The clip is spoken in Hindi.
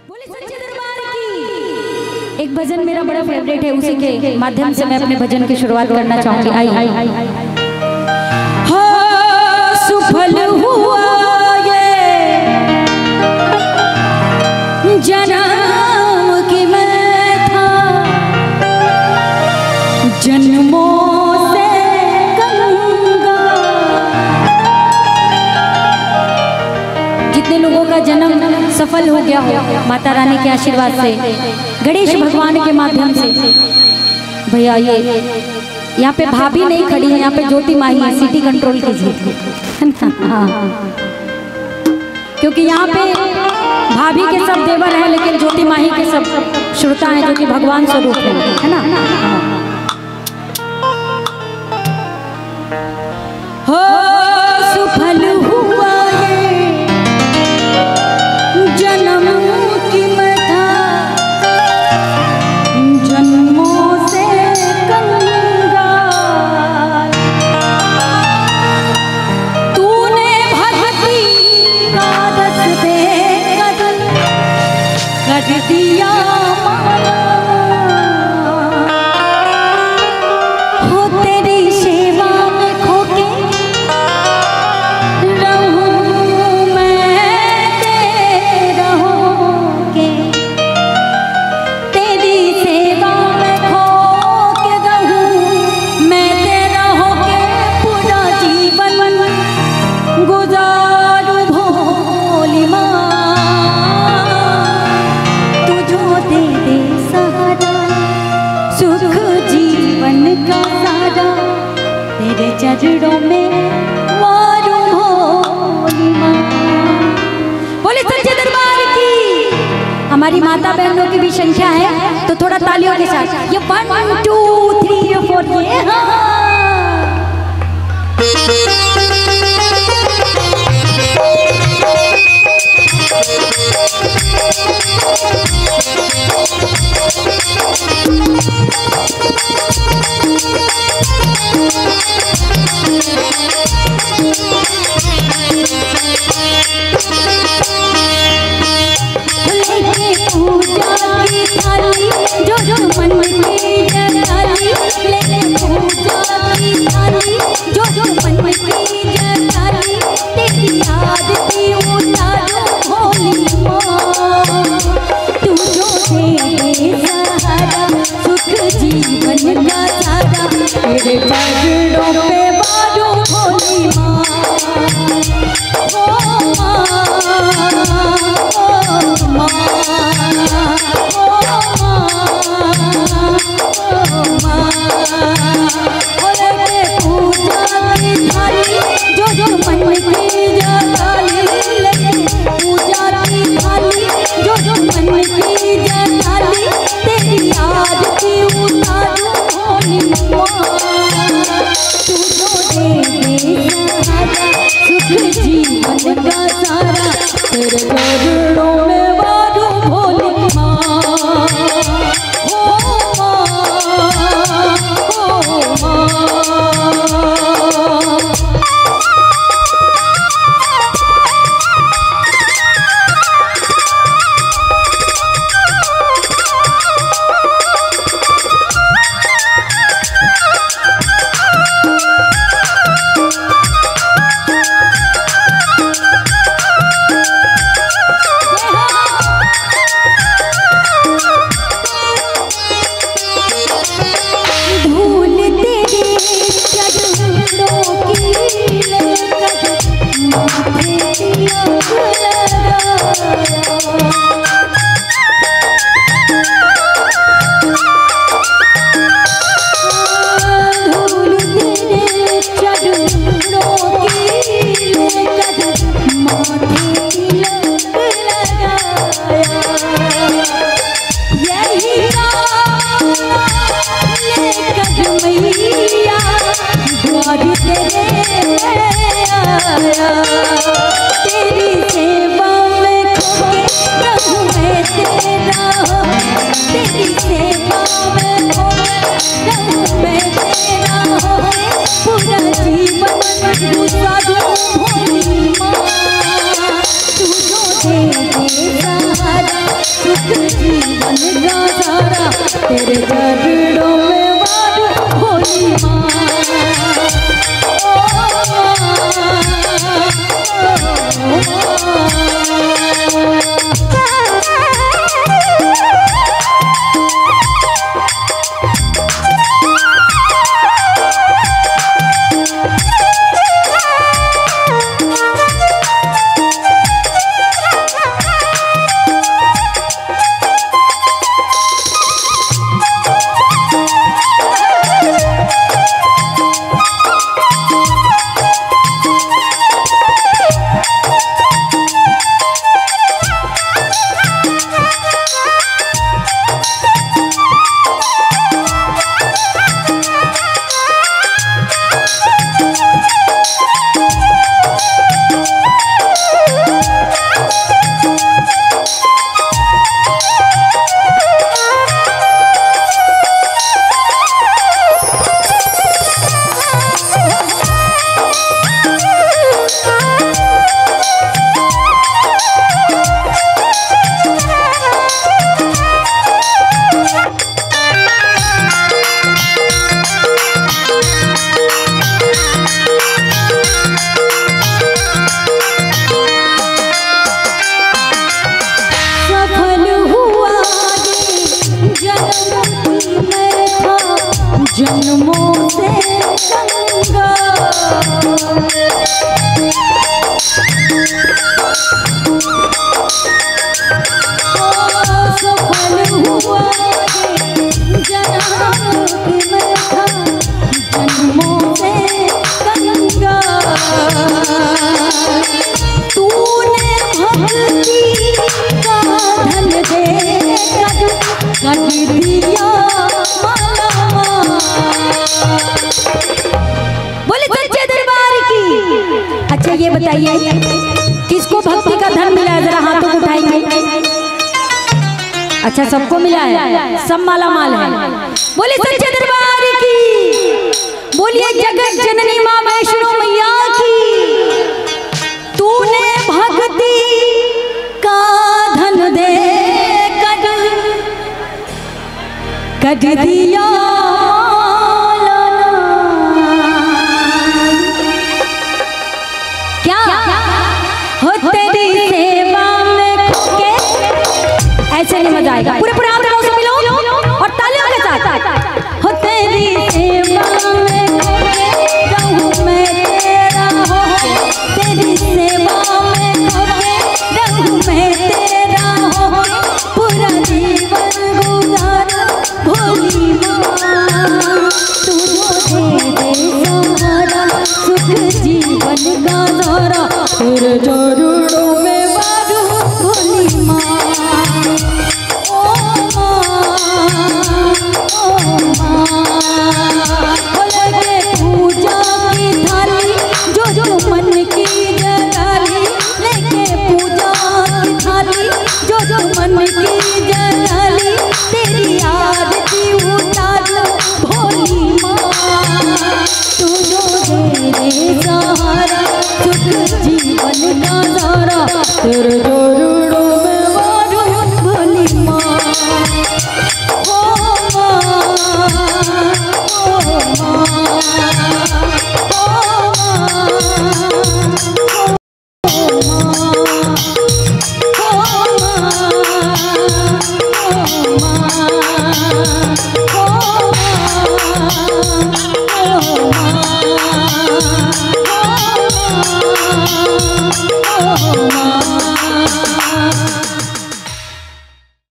बोले सच्चे दरबार की। एक भजन मेरा बड़ा फेवरेट है, उसी के माध्यम से मैं अपने भजन की शुरुआत करना चाहूंगी। आई सुफल हुआ ये जन्म की मैं था, जन्मों से गंगा। जितने लोगों का जन्म सफल हो गया हो माता रानी के आशीर्वाद से, गणेश भगवान के माध्यम से। भैया ये यहाँ पे भाभी नहीं खड़ी है, यहाँ पे ज्योति माही है, सिटी कंट्रोल कीजिए। हाँ, क्योंकि यहाँ पे भाभी के सब देवर हैं, लेकिन ज्योति माही के सब श्रोता हैं जो कि भगवान स्वरूप है ना। हो सुफल हुआ दिया हो तेरी सेवा में खोके रहूं मैं तेरा होके, तेरी सेवा में खोके रहूं मैं तेरा होके, पूरा जीवन गुजारूं भोली माँ। तेरे चरणों में वारूं भोली माँ। बोले सच्चे दरबार की। हमारी माता बहनों की भी संख्या है, तो थोड़ा तालियों के साथ ये 1 2 3 4 ये जन्मों से गंगा सफल हुआ जन्म में था जन्मों से गंगा तूने भक्ति का धन दे कर दिया बोले सच्चे दरबार की। अच्छा ये बताइए किसको भक्ति का धन मिला है, जरा हाथों उठाइए। अच्छा सबको मिला है, सब माला माल है। बोले सच्चे दरबार की, बोलिए जगत जननी माँ वैष्णो मैया की। तूने भक्ति का धन दे कर दिया क्या हो तेरी सेवा में खोके। ऐसे नहीं मजा आएगा, पूरे पूरे हाथ से मिलो और तालियों के साथ। हो तेरी सेवा में खोके रहूं मैं तेरा होके, तेरी सेवा में खोके रहूं मैं तेरा होके, पूरा जीवन गुजारा भोली माँ। तू दे सहारा सुख जीवन का धारा, तेरे चरणों में वारू भोली माँ। ओ माँ लगे पूजा की थाली जो मन की जगाली, लेके पूजा की थाली जो मन की जगाली, तेरी आरती उतार भोली माँ। तू दे सहारा सुख जीवन का धारा, तेरे चरणों में वारू भोली माँ। ओ माँ, ओ माँ, ओ माँ,